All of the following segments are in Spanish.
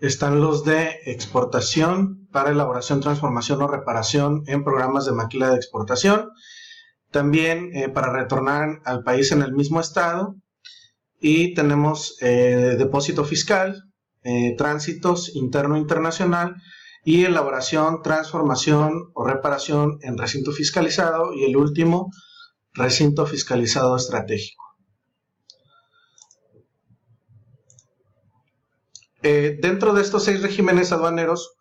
Están los de exportación para elaboración, transformación o reparación en programas de maquila de exportación. También para retornar al país en el mismo estado. Y tenemos depósito fiscal, tránsitos interno e internacional y elaboración, transformación o reparación en recinto fiscalizado. Y el último, recinto fiscalizado estratégico. Dentro de estos 6 regímenes aduaneros,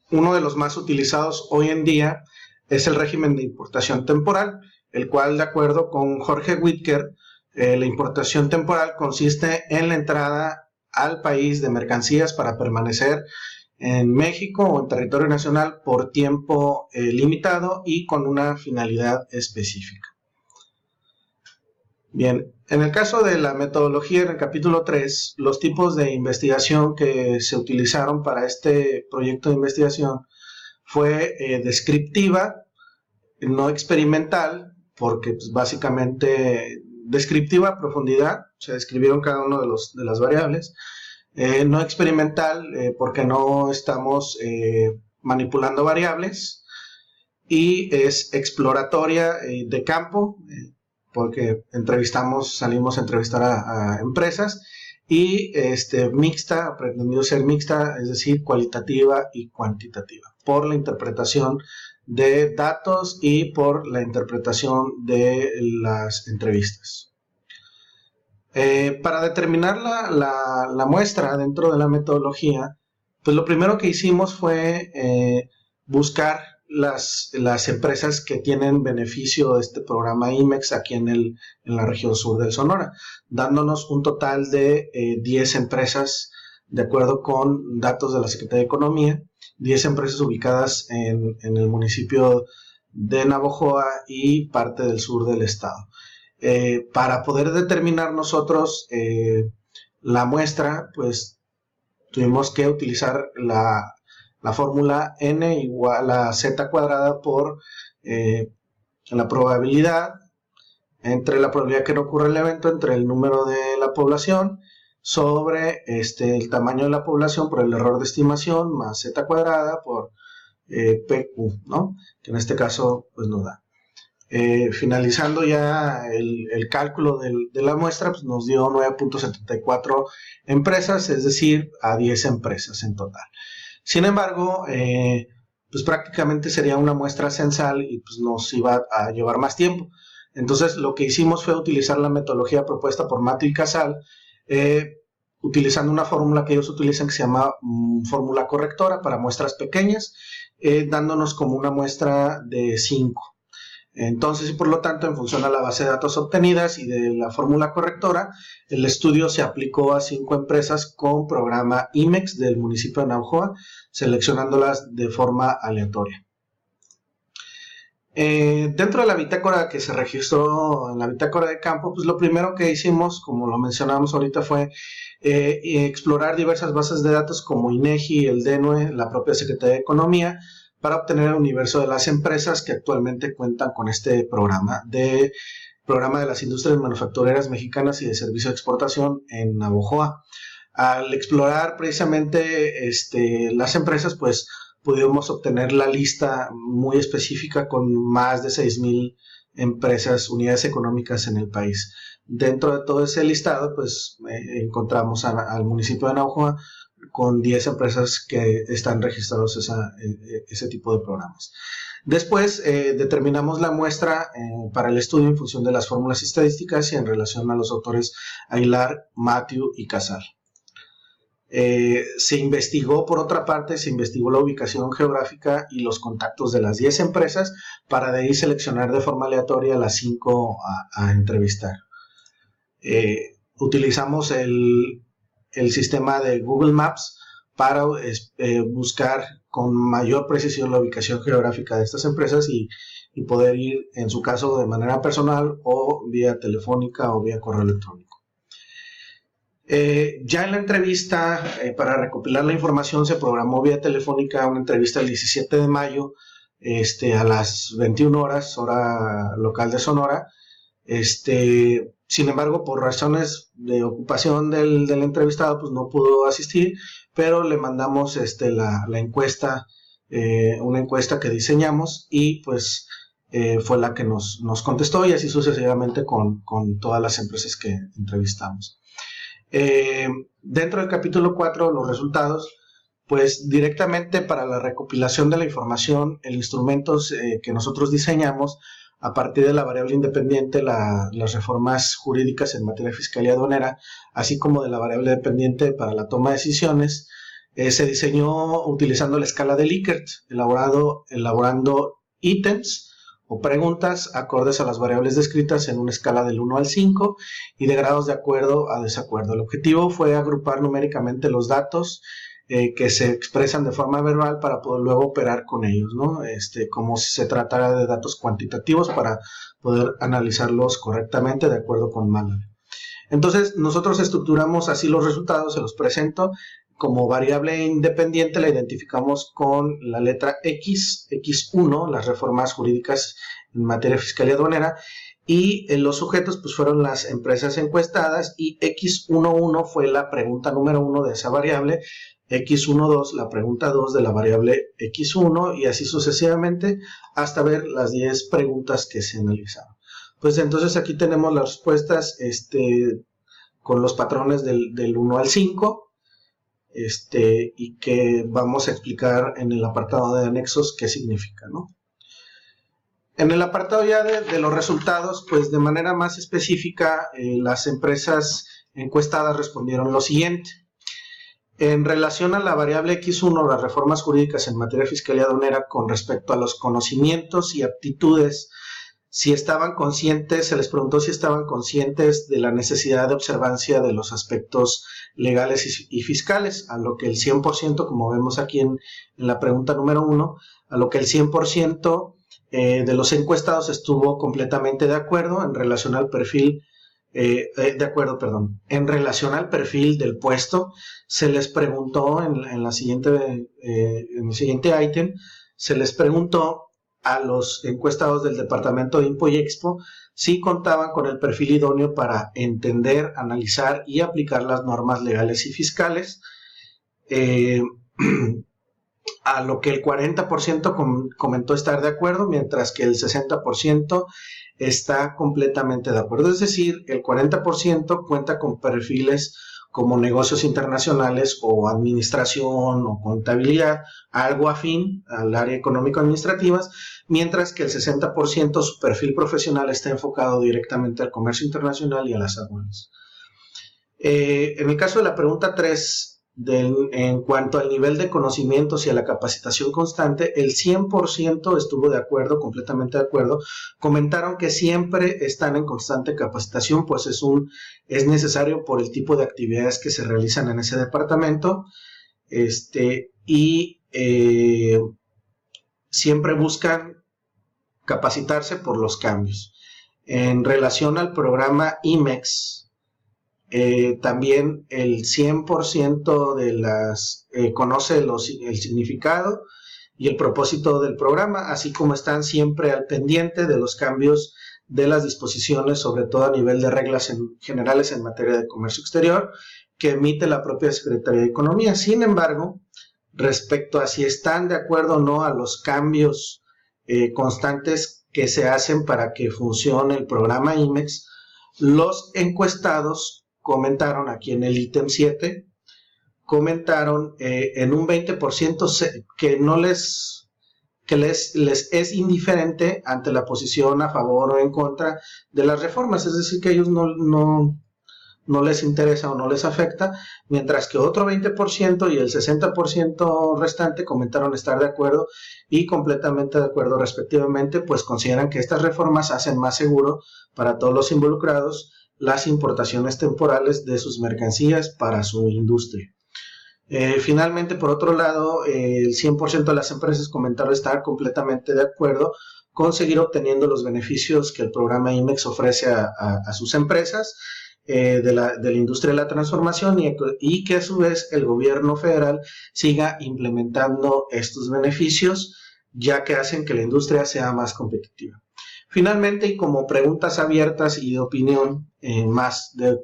uno de los más utilizados hoy en día es el régimen de importación temporal, el cual, de acuerdo con Jorge Whitaker, la importación temporal consiste en la entrada al país de mercancías para permanecer en México o en territorio nacional por tiempo limitado y con una finalidad específica. Bien, en el caso de la metodología, en el capítulo 3, los tipos de investigación que se utilizaron para este proyecto de investigación fue descriptiva, no experimental, porque pues, básicamente descriptiva a profundidad, se describieron cada uno de las variables, no experimental, porque no estamos manipulando variables, y es exploratoria de campo, porque salimos a entrevistar a empresas, y mixta, pretendió ser mixta, es decir, cualitativa y cuantitativa, por la interpretación de datos y por la interpretación de las entrevistas. Para determinar la muestra dentro de la metodología, pues lo primero que hicimos fue buscar las empresas que tienen beneficio de este programa IMEX aquí en la región sur del Sonora, dándonos un total de 10 empresas, de acuerdo con datos de la Secretaría de Economía, 10 empresas ubicadas en el municipio de Navojoa y parte del sur del estado. Para poder determinar nosotros la muestra, pues tuvimos que utilizar la fórmula n igual a z cuadrada por la probabilidad, entre la probabilidad que no ocurra el evento, entre el número de la población, sobre el tamaño de la población por el error de estimación, más z cuadrada por PQ, ¿no? Que en este caso pues nos da. Finalizando ya el cálculo de la muestra, pues nos dio 9.74 empresas, es decir, a 10 empresas en total. Sin embargo, pues prácticamente sería una muestra censal y pues nos iba a llevar más tiempo. Entonces, lo que hicimos fue utilizar la metodología propuesta por Mato y Casal, utilizando una fórmula que ellos utilizan que se llama fórmula correctora para muestras pequeñas, dándonos como una muestra de 5. Entonces, y por lo tanto, en función a la base de datos obtenidas y de la fórmula correctora, el estudio se aplicó a 5 empresas con programa IMEX del municipio de Navojoa, seleccionándolas de forma aleatoria. Dentro de la bitácora que se registró en la bitácora de campo, pues lo primero que hicimos, como lo mencionamos ahorita, fue explorar diversas bases de datos como INEGI, el DENUE, la propia Secretaría de Economía, para obtener el universo de las empresas que actualmente cuentan con este programa de las industrias manufactureras mexicanas y de servicio de exportación en Navojoa. Al explorar precisamente las empresas, pues pudimos obtener la lista muy específica con más de 6,000 empresas, unidades económicas en el país. Dentro de todo ese listado, pues encontramos al municipio de Navojoa con 10 empresas que están registrados ese tipo de programas. Después determinamos la muestra para el estudio en función de las fórmulas estadísticas y en relación a los autores Aguilar, Matthew y Casal. Se investigó, por otra parte, la ubicación geográfica y los contactos de las 10 empresas para de ahí seleccionar de forma aleatoria las 5 a entrevistar. Utilizamos el sistema de Google Maps para buscar con mayor precisión la ubicación geográfica de estas empresas y poder ir, en su caso, de manera personal o vía telefónica o vía correo electrónico. Ya en la entrevista, para recopilar la información, se programó vía telefónica una entrevista el 17 de mayo a las 21 horas, hora local de Sonora, Sin embargo, por razones de ocupación del entrevistado, pues no pudo asistir, pero le mandamos la encuesta, una encuesta que diseñamos, y pues fue la que nos contestó, y así sucesivamente con todas las empresas que entrevistamos. Dentro del capítulo 4, los resultados, pues directamente para la recopilación de la información, el instrumento que nosotros diseñamos a partir de la variable independiente, las reformas jurídicas en materia fiscal y aduanera, así como de la variable dependiente para la toma de decisiones, se diseñó utilizando la escala de Likert, elaborando ítems o preguntas acordes a las variables descritas en una escala del 1 al 5 y de grados de acuerdo a desacuerdo. El objetivo fue agrupar numéricamente los datos que se expresan de forma verbal para poder luego operar con ellos, ¿no? Como si se tratara de datos cuantitativos para poder analizarlos correctamente de acuerdo con Mahler. Entonces, nosotros estructuramos así los resultados, se los presento. Como variable independiente la identificamos con la letra X, X1, las reformas jurídicas en materia fiscal y aduanera, y los sujetos pues fueron las empresas encuestadas, y X11 fue la pregunta número 1 de esa variable, X12 la pregunta 2 de la variable X1, y así sucesivamente hasta ver las 10 preguntas que se analizaron. Pues entonces aquí tenemos las respuestas con los patrones del 1 al 5, y que vamos a explicar en el apartado de anexos qué significa, ¿no? En el apartado ya de los resultados, pues de manera más específica, las empresas encuestadas respondieron lo siguiente. En relación a la variable X1, las reformas jurídicas en materia fiscal y aduanera con respecto a los conocimientos y aptitudes, si estaban conscientes, se les preguntó si estaban conscientes de la necesidad de observancia de los aspectos legales y fiscales, a lo que el 100%, como vemos aquí en la pregunta número 1, a lo que el 100% de los encuestados estuvo completamente de acuerdo en relación al perfil, en relación al perfil del puesto. Se les preguntó en el siguiente ítem, se les preguntó a los encuestados del departamento de Impo y Expo si contaban con el perfil idóneo para entender, analizar y aplicar las normas legales y fiscales, a lo que el 40% comentó estar de acuerdo, mientras que el 60% está completamente de acuerdo. Es decir, el 40% cuenta con perfiles como negocios internacionales o administración o contabilidad, algo afín al área económico-administrativas, mientras que el 60% su perfil profesional está enfocado directamente al comercio internacional y a las aduanas. En el caso de la pregunta 3, en cuanto al nivel de conocimientos y a la capacitación constante, el 100% estuvo de acuerdo, completamente de acuerdo. Comentaron que siempre están en constante capacitación, pues es necesario por el tipo de actividades que se realizan en ese departamento, y siempre buscan capacitarse por los cambios. En relación al programa IMEX, también el 100% de las conoce el significado y el propósito del programa, así como están siempre al pendiente de los cambios de las disposiciones, sobre todo a nivel de reglas generales en materia de comercio exterior, que emite la propia Secretaría de Economía. Sin embargo, respecto a si están de acuerdo o no a los cambios constantes que se hacen para que funcione el programa IMEX, los encuestados comentaron aquí en el ítem 7, comentaron en un 20% que les es indiferente ante la posición a favor o en contra de las reformas, es decir, que a ellos no les interesa o no les afecta, mientras que otro 20% y el 60% restante comentaron estar de acuerdo y completamente de acuerdo respectivamente, pues consideran que estas reformas hacen más seguro para todos los involucrados las importaciones temporales de sus mercancías para su industria. Finalmente, por otro lado, el 100% de las empresas comentaron estar completamente de acuerdo con seguir obteniendo los beneficios que el programa IMEX ofrece a sus empresas de la industria de la transformación, y que a su vez el gobierno federal siga implementando estos beneficios, ya que hacen que la industria sea más competitiva. Finalmente, y como preguntas abiertas y de opinión más de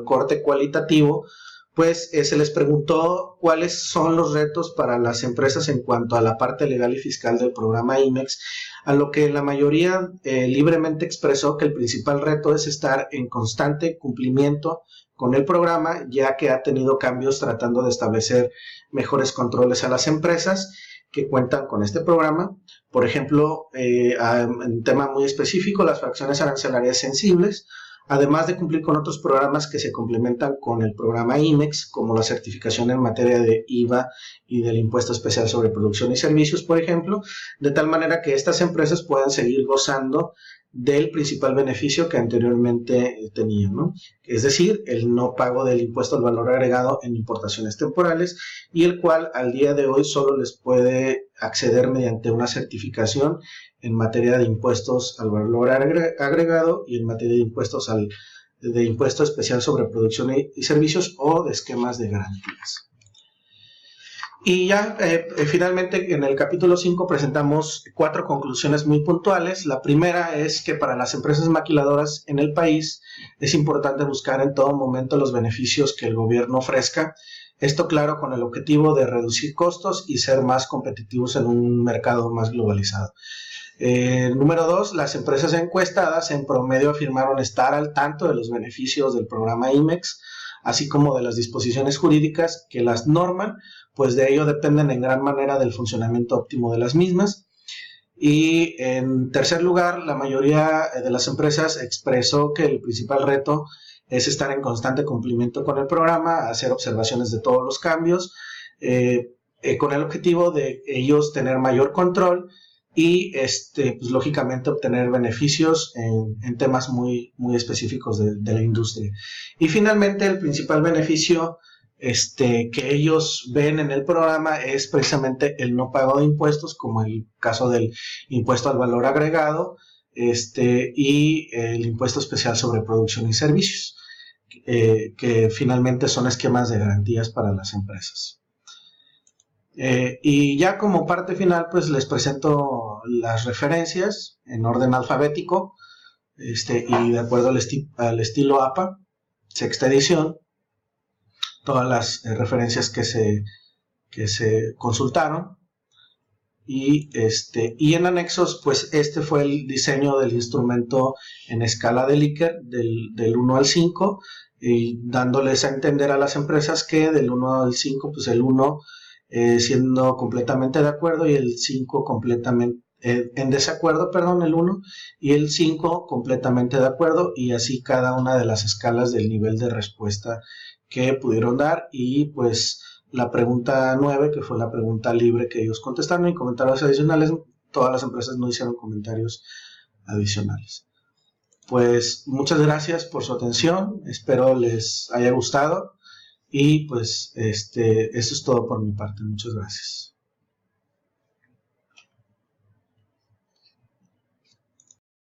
corte cualitativo, pues se les preguntó cuáles son los retos para las empresas en cuanto a la parte legal y fiscal del programa IMEX, a lo que la mayoría libremente expresó que el principal reto es estar en constante cumplimiento con el programa, ya que ha tenido cambios tratando de establecer mejores controles a las empresas que cuentan con este programa. Por ejemplo, en tema muy específico, las fracciones arancelarias sensibles, además de cumplir con otros programas que se complementan con el programa IMEX, como la certificación en materia de IVA y del impuesto especial sobre producción y servicios, por ejemplo, de tal manera que estas empresas puedan seguir gozando del principal beneficio que anteriormente tenían, ¿no? Es decir, el no pago del impuesto al valor agregado en importaciones temporales, y el cual al día de hoy solo les puede acceder mediante una certificación en materia de impuestos al valor agregado y en materia de impuesto especial sobre producción y servicios o de esquemas de garantías. Y ya finalmente en el capítulo 5 presentamos 4 conclusiones muy puntuales. La primera es que para las empresas maquiladoras en el país es importante buscar en todo momento los beneficios que el gobierno ofrezca. Esto, claro, con el objetivo de reducir costos y ser más competitivos en un mercado más globalizado. Número 2, las empresas encuestadas en promedio afirmaron estar al tanto de los beneficios del programa IMEX, así como de las disposiciones jurídicas que las norman, pues de ello dependen en gran manera del funcionamiento óptimo de las mismas. Y en tercer lugar, la mayoría de las empresas expresó que el principal reto es estar en constante cumplimiento con el programa, hacer observaciones de todos los cambios, con el objetivo de ellos tener mayor control y pues, lógicamente obtener beneficios en temas muy específicos de la industria. Y finalmente, el principal beneficio que ellos ven en el programa es precisamente el no pago de impuestos, como el caso del impuesto al valor agregado y el impuesto especial sobre producción y servicios, que finalmente son esquemas de garantías para las empresas. Y ya como parte final, pues les presento las referencias en orden alfabético y de acuerdo al estilo APA, sexta edición, todas las referencias que se consultaron. Y en anexos, pues fue el diseño del instrumento en escala de Likert del 1 al 5, y dándoles a entender a las empresas que del 1 al 5, pues el 1 siendo completamente de acuerdo y el 5 completamente en desacuerdo, perdón, el 1, y el 5 completamente de acuerdo, y así cada una de las escalas del nivel de respuesta que pudieron dar. Y pues la pregunta 9, que fue la pregunta libre que ellos contestaron, y comentarios adicionales, todas las empresas no hicieron comentarios adicionales. Pues muchas gracias por su atención, espero les haya gustado, y pues eso es todo por mi parte. Muchas gracias.